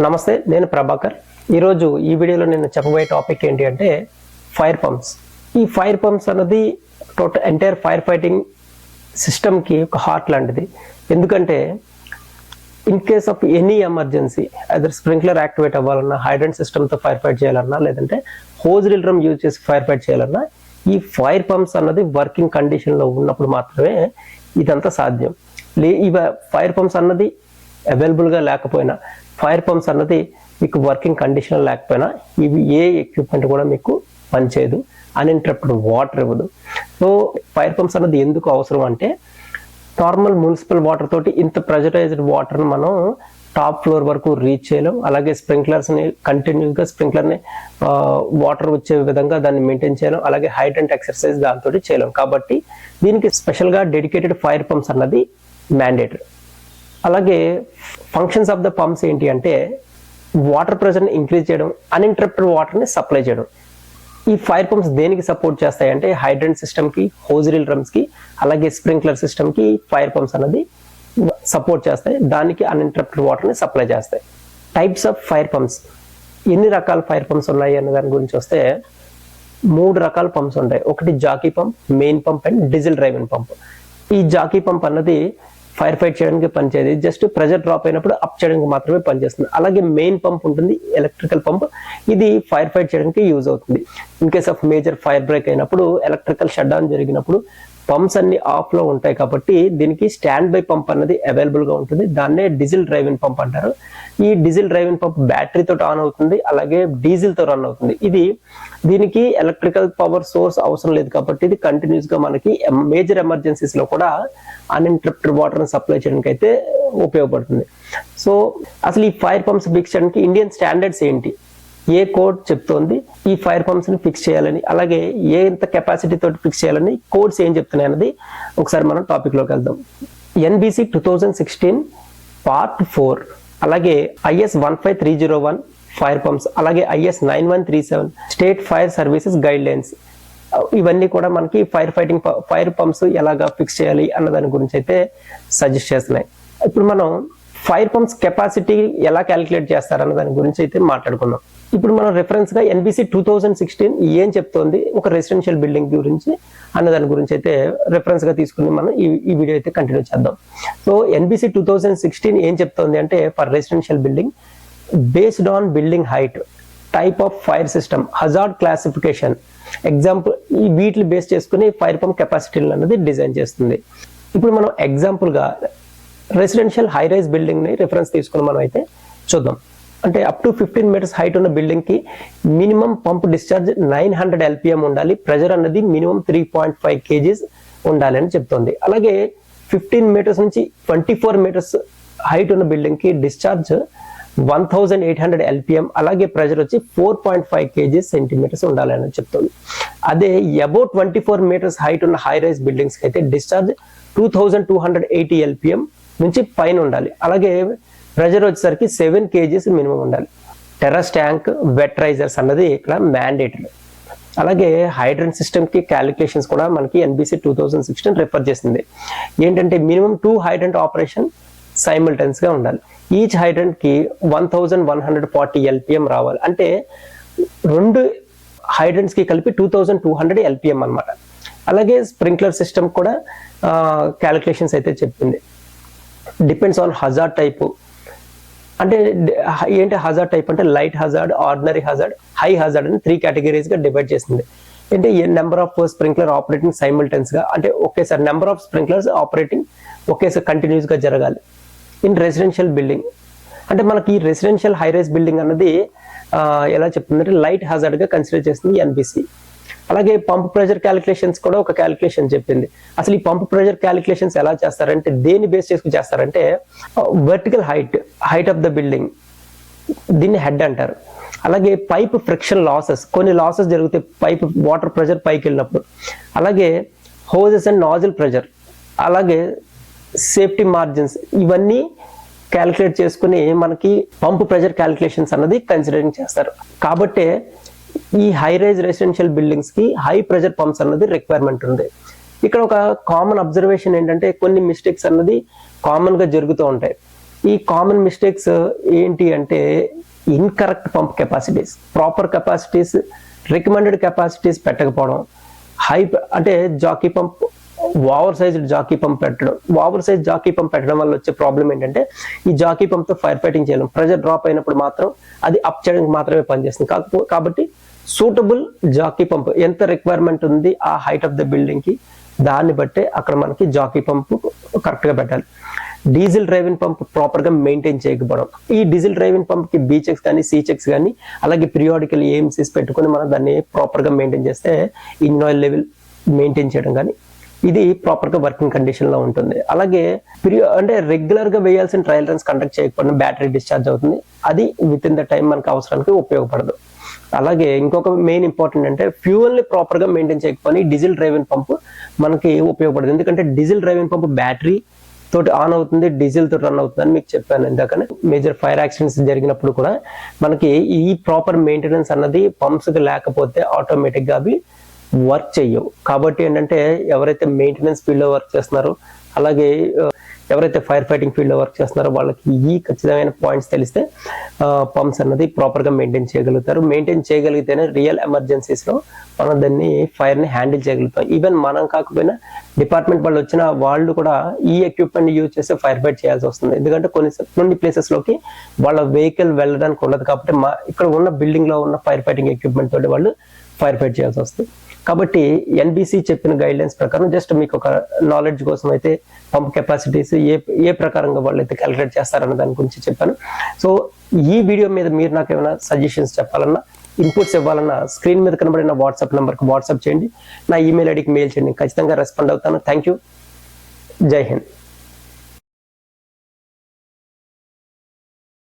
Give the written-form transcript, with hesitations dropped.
నమస్తే, నేను ప్రభాకర్. ఈరోజు ఈ వీడియోలో నేను చెప్పబోయే టాపిక్ ఏంటి అంటే ఫైర్ పంప్స్. ఈ ఫైర్ పంప్స్ అన్నది టోటల్ ఎంటైర్ ఫైర్ ఫైటింగ్ సిస్టమ్కి ఒక హార్ట్ లాంటిది. ఎందుకంటే in case of any emergency other sprinkler activate అవ్వాలన్నా, హైడ్రెంట్ సిస్టమ్తో ఫైర్ ఫైట్ చేయాలన్నా, లేదంటే హోజ్ డ్రిల్ డ్రమ్ యూజ్ చేసి ఫైర్ ఫైట్ చేయాలన్నా, ఈ ఫైర్ పంప్స్ అన్నది వర్కింగ్ కండిషన్లో ఉన్నప్పుడు మాత్రమే ఇదంతా సాధ్యం. ఇవి ఫైర్ పంప్స్ అన్నది అవైలబుల్గా లేకపోయినా, ఫైర్ పంప్స్ అన్నది మీకు వర్కింగ్ కండిషన్ లేకపోయినా, ఇవి ఏ ఎక్విప్మెంట్ కూడా మీకు పనిచేయదు, అన్ఇంటరప్టెడ్ వాటర్ ఇవ్వదు. సో ఫైర్ పంప్స్ అన్నది ఎందుకు అవసరం అంటే, నార్మల్ మున్సిపల్ వాటర్ తోటి ఇంత ప్రెజరైజ్డ్ వాటర్ని మనం టాప్ ఫ్లోర్ వరకు రీచ్ చేయలేం. అలాగే స్ప్రింక్లర్స్ని కంటిన్యూస్గా స్ప్రింక్లర్ని వాటర్ వచ్చే విధంగా దాన్ని మెయింటైన్ చేయలేం. అలాగే హైడ్రెంట్ ఎక్సర్సైజ్ దాంతో చేయలేం. కాబట్టి దీనికి స్పెషల్గా డెడికేటెడ్ ఫైర్ పంప్స్ అన్నది మ్యాండేటరీ. అలాగే ఫంక్షన్స్ ఆఫ్ ద పంప్స్ ఏంటి అంటే, వాటర్ ప్రెషర్ని ఇంక్రీజ్ చేయడం, అన్ఇంటరప్టెడ్ వాటర్ని సప్లై చేయడం. ఈ ఫైర్ పంప్స్ దేనికి సపోర్ట్ చేస్తాయి అంటే, హైడ్రెంట్ సిస్టమ్కి, హోజ్ డ్రిల్ డ్రమ్స్కి, అలాగే స్ప్రింక్లర్ సిస్టమ్కి ఫైర్ పంప్స్ అనేది సపోర్ట్ చేస్తాయి. దానికి అన్ఇంటరప్టెడ్ వాటర్ని సప్లై చేస్తాయి. టైప్స్ ఆఫ్ ఫైర్ పంప్స్, ఎన్ని రకాల ఫైర్ పంప్స్ ఉన్నాయి అనే దాని గురించి వస్తే 3 రకాల పంప్స్ ఉంటాయి. ఒకటి jockey pump, main pump and diesel driven pump. ఈ జాకీ పంప్ అన్నది ఫైర్ ఫైట్ చేయడానికి పనిచేది, జస్ట్ ప్రెషర్ డ్రాప్ అయినప్పుడు అప్ చేయడానికి మాత్రమే పనిచేస్తుంది. అలాగే మెయిన్ పంప్ ఉంటుంది, ఎలక్ట్రికల్ పంప్. ఇది ఫైర్ ఫైట్ చేయడానికి యూజ్ అవుతుంది. In case of major fire break అయినప్పుడు, ఎలక్ట్రికల్ షట్ డౌన్ జరిగినప్పుడు పంప్స్ అన్ని ఆఫ్ లో ఉంటాయి. కాబట్టి దీనికి స్టాండ్ బై పంప్ అన్నది అవైలబుల్ గా ఉంటుంది. దాన్నే డీజిల్ డ్రైవెన్ పంప్ అంటారు. ఈ డీజిల్ డ్రైవెన్ పంప్ బ్యాటరీతో ఆన్ అవుతుంది, అలాగే డీజిల్ తో రన్ అవుతుంది. దీనికి ఎలక్ట్రికల్ పవర్ సోర్స్ అవసరం లేదు. కాబట్టి ఇది కంటిన్యూస్ గా మనకి మేజర్ ఎమర్జెన్సీస్ లో కూడా అన్ఇంటరప్టెడ్ వాటర్ సప్లై చేయడానికి అయితే ఉపయోగపడుతుంది. సో అసలు ఈ ఫైర్ పంప్స్ ఫిక్స్ చేయడానికి ఇండియన్ స్టాండర్డ్స్ ఏంటి, ఏ కోడ్ చెప్తోంది ఈ ఫైర్ పంప్స్ ని ఫిక్స్ చేయాలని, అలాగే ఎంత కెపాసిటీ తోటి ఫిక్స్ చేయాలని కోడ్స్ ఏం చెప్తున్నాయి అన్నది ఒకసారి మనం టాపిక్ లోకి వెళ్దాం. NBC 2016 Part 4, అలాగే IS 15301 ఫైర్ పంప్స్, అలాగే IS 9137 state fire services guide lines. ఇవన్నీ కూడా మనకి ఫైర్ పంప్స్ ఎలాగా ఫిక్స్ చేయాలి అన్న దాని గురించి అయితే సజెస్ట్ చేస్తున్నాయి. ఇప్పుడు మనం ఫైర్ పంప్స్ కెపాసిటీ ఎలా క్యాలిక్యులేట్ చేస్తారన్న దాని గురించి అయితే మాట్లాడుకుందాం. ఇప్పుడు మనం రెఫరెన్స్ గా NBC 2016 ఏం చెప్తోంది ఒక రెసిడెన్షియల్ బిల్డింగ్ గురించి అన్న దాని గురించి అయితే రెఫరెన్స్ గా తీసుకుని మనం ఈ వీడియో అయితే కంటిన్యూ చేద్దాం. సో NBC 2016 ఏం చెప్తోంది అంటే, for residential building based on building height, type of fire system, hazard classification, example, ఈ వీటిని బేస్ చేసుకుని ఫైర్ పంప్ కెపాసిటీ అనేది డిజైన్ చేస్తుంది. ఇప్పుడు మనం ఎగ్జాంపుల్ గా రెసిడెన్షియల్ హై రైజ్ బిల్డింగ్ ని రిఫరెన్స్ తీసుకుని మనం అయితే చూద్దాం. అంటే అప్ టు 15 మీటర్స్ హైట్ ఉన్న బిల్డింగ్ కి మినిమం పంప్ డిశ్చార్జ్ 900 LPM ఉండాలి, ప్రెజర్ అన్నది మినిమం 3.5 kgs ఉండాలి అని చెప్తోంది. అలాగే 15 మీటర్స్ నుంచి 24 మీటర్స్ హైట్ ఉన్న బిల్డింగ్ కి డిశ్చార్జ్ 1800 LPM, అలాగే ప్రెజర్ వచ్చి 4.5 kgs సెంటీమీటర్స్ ఉండాలి అని చెప్తుంది. అదే అబౌట్ 24 మీటర్స్ హైట్ ఉన్న హై రైజ్ బిల్డింగ్స్ కి అయితే డిశ్చార్జ్ 2280 LPM నుంచి పైన ఉండాలి. అలాగే ప్రెజర్ వచ్చేసరికి 7 kgs మినిమం ఉండాలి. టెర్రస్ ట్యాంక్, వెట్ రైజర్స్ అన్నది ఇక్కడ మ్యాండేటరీ. అలాగే హైడ్రెంట్ సిస్టమ్ కి క్యాలిక్యులేషన్స్ కూడా మనకి NBC 2016 రిఫర్ చేసింది. ఏంటంటే మినిమం 2 హైడ్రెంట్ ఆపరేషన్ సైమల్టైన్స్ గా ఉండాలి. ఈచ్ హైడ్రెంట్ కి 1140 LPM రావాలి. అంటే 2 హైడ్రెంట్స్ కి కలిపి 2200 LPM అన్నమాట. అలాగే స్ప్రింక్లర్ సిస్టమ్ కూడా క్యాలిక్యులేషన్స్ అయితే చెప్పింది. Depends on hazard type. అంటే ఏంటి హజార్డ్ టైప్ అంటే, light hazard, ordinary hazard, high hazard అని 3 కేటగిరీస్ గా డివైడ్ చేసింది. అంటే నెంబర్ ఆఫ్ స్ప్రింక్లర్ ఆపరేటింగ్ సైమల్టైన్స్ గా, అంటే ఒకేసారి నెంబర్ ఆఫ్ స్ప్రింక్లర్స్ ఆపరేటింగ్ ఒకేసారి కంటిన్యూస్ గా జరగాలి ఇన్ రెసిడెన్షియల్ బిల్డింగ్. అంటే మనకి ఈ రెసిడెన్షియల్ హై రైజ్ బిల్డింగ్ అన్నది ఎలా చెప్తుందంటే లైట్ హజార్డ్ గా కన్సిడర్ చేస్తుంది NBC. అలాగే పంప్ ప్రెషర్ క్యాలిక్యులేషన్స్ కూడా ఒక క్యాలిక్యులేషన్ చెప్పింది. అసలు ఈ పంప్ ప్రెషర్ క్యాలిక్యులేషన్స్ ఎలా చేస్తారంటే, దేన్ని బేస్ చేసుకుని చేస్తారంటే, vertical height of the building, దీన్ని హెడ్ అంటారు. అలాగే పైప్ ఫ్రిక్షన్ లాసెస్, కొన్ని లాసెస్ జరుగుతాయి పైప్ వాటర్ ప్రెషర్ పైకి వెళ్ళినప్పుడు. అలాగే హోజెస్ అండ్ నాజిల్ ప్రెషర్, అలాగే సేఫ్టీ మార్జిన్స్, ఇవన్నీ క్యాలిక్యులేట్ చేసుకుని మనకి పంప్ ప్రెషర్ క్యాలిక్యులేషన్స్ అన్నది కన్సిడరింగ్ చేస్తారు. కాబట్టి ఈ హై రైజ్ రెసిడెన్షియల్ బిల్డింగ్స్ కి హై ప్రెషర్ పంప్స్ అన్నది రిక్వైర్మెంట్ ఉంది. ఇక్కడ ఒక కామన్ అబ్జర్వేషన్ ఏంటంటే, కొన్ని మిస్టేక్స్ అన్నది కామన్ గా జరుగుతూ ఉంటాయి. ఈ కామన్ మిస్టేక్స్ ఏంటి అంటే incorrect pump capacities, proper capacities, recommended capacities పెట్టకపోవడం, అంటే jockey pump over sized jockey pump పెట్టడం. ఓవర్ సైజ్ జాకీ పంప్ పెట్టడం వల్ల వచ్చే ప్రాబ్లం ఏంటంటే ఈ జాకీ పంప్తో ఫైర్ ఫైటింగ్ చేయలేం. ప్రెజర్ డ్రాప్ అయినప్పుడు మాత్రం అది అప్ చేయడానికి మాత్రమే పనిచేస్తుంది. కాబట్టి సూటబుల్ జాకీ పంప్ ఎంత రిక్వైర్మెంట్ ఉంది ఆ హైట్ ఆఫ్ ద బిల్డింగ్ కి, దాన్ని బట్టే అక్కడ మనకి జాకీ పంప్ కరెక్ట్ గా పెట్టాలి. డీజిల్ డ్రైవింగ్ పంప్ ప్రాపర్ గా మెయింటైన్ చేయకపోవడం. ఈ డీజిల్ డ్రైవింగ్ పంప్ కి బీ చెక్స్ కానీ సి చెక్స్ కానీ అలాగే పీరియాడికల్ ఏఎంసీస్ పెట్టుకుని మనం దాన్ని ప్రాపర్ గా మెయింటైన్ చేస్తే ఇంజిన్ ఆయిల్ లెవెల్ మెయింటైన్ చేయడం కానీ ఇది ప్రాపర్ గా వర్కింగ్ కండిషన్ లో ఉంటుంది. అలాగే అంటే రెగ్యులర్ గా వేయాల్సిన ట్రయల్ రన్స్ కండక్ట్ చేయకపోవడం బ్యాటరీ డిశ్చార్జ్ అవుతుంది. అది విత్ ఇన్ ద టైం మనకు అవసరానికి ఉపయోగపడదు. అలాగే ఇంకొక మెయిన్ ఇంపార్టెంట్ అంటే ఫ్యూయల్ ని ప్రాపర్ గా మెయింటైన్ చేయకపోతే డీజిల్ డ్రైవింగ్ పంప్ మనకి ఉపయోగపడదు. ఎందుకంటే డీజిల్ డ్రైవింగ్ పంప్ బ్యాటరీ తోటి ఆన్ అవుతుంది, డీజిల్ తోటి రన్ అవుతుంది అని మీకు చెప్పాను ఇందాకనే. మేజర్ ఫైర్ యాక్సిడెంట్స్ జరిగినప్పుడు కూడా మనకి ఈ ప్రాపర్ మెయింటెనెన్స్ అన్నది పంప్స్ కి లేకపోతే ఆటోమేటిక్ గా అవి వర్క్ చెయ్యవు. కాబట్టి ఏంటంటే ఎవరైతే మెయింటెనెన్స్ ఫీల్డ్ లో వర్క్ చేస్తున్నారో అలాగే ఎవరైతే ఫైర్ ఫైటింగ్ ఫీల్డ్ లో వర్క్ చేస్తున్నారో వాళ్ళకి ఈ ఖచ్చితమైన పాయింట్స్ తెలిస్తే పంప్స్ అన్నది ప్రాపర్ గా మెయింటైన్ చేయగలుగుతారు. మెయింటైన్ చేయగలిగితేనే రియల్ ఎమర్జెన్సీస్ లో మనం దాన్ని ఫైర్ ని హ్యాండిల్ చేయగలుగుతాం. ఈవెన్ మనం కాకపోయినా డిపార్ట్మెంట్ వాళ్ళు వచ్చిన వాళ్ళు కూడా ఈ ఎక్విప్మెంట్ యూజ్ చేసి ఫైర్ ఫైట్ చేయాల్సి వస్తుంది. ఎందుకంటే కొన్ని ప్లేసెస్ లోకి వాళ్ళ వెహికల్ వెళ్ళడానికి ఉండదు. కాబట్టి ఇక్కడ ఉన్న బిల్డింగ్ లో ఉన్న ఫైర్ ఫైటింగ్ ఎక్విప్మెంట్ తోటి వాళ్ళు ఫైర్ ఫైట్ చేయాల్సి వస్తుంది. కాబట్టి ఎన్బిసి చెప్పిన గైడ్ లైన్స్ ప్రకారం జస్ట్ మీకు ఒక నాలెడ్జ్ కోసం అయితే పంప్ కెపాసిటీస్ ఏ ప్రకారంగా వాళ్ళు అయితే క్యాలిక్యులేట్ చేస్తారన్న దాని గురించి చెప్పాను. సో ఈ వీడియో మీద మీరు నాకు ఏమైనా సజెషన్స్ చెప్పాలన్నా, ఇన్పుట్స్ ఇవ్వాలన్నా స్క్రీన్ మీద కనబడిన వాట్సాప్ నెంబర్కి వాట్సాప్ చేయండి, నా ఈమెయిల్ ఐడికి మెయిల్ చేయండి. ఖచ్చితంగా రెస్పాండ్ అవుతాను. Thank you. జై హింద్.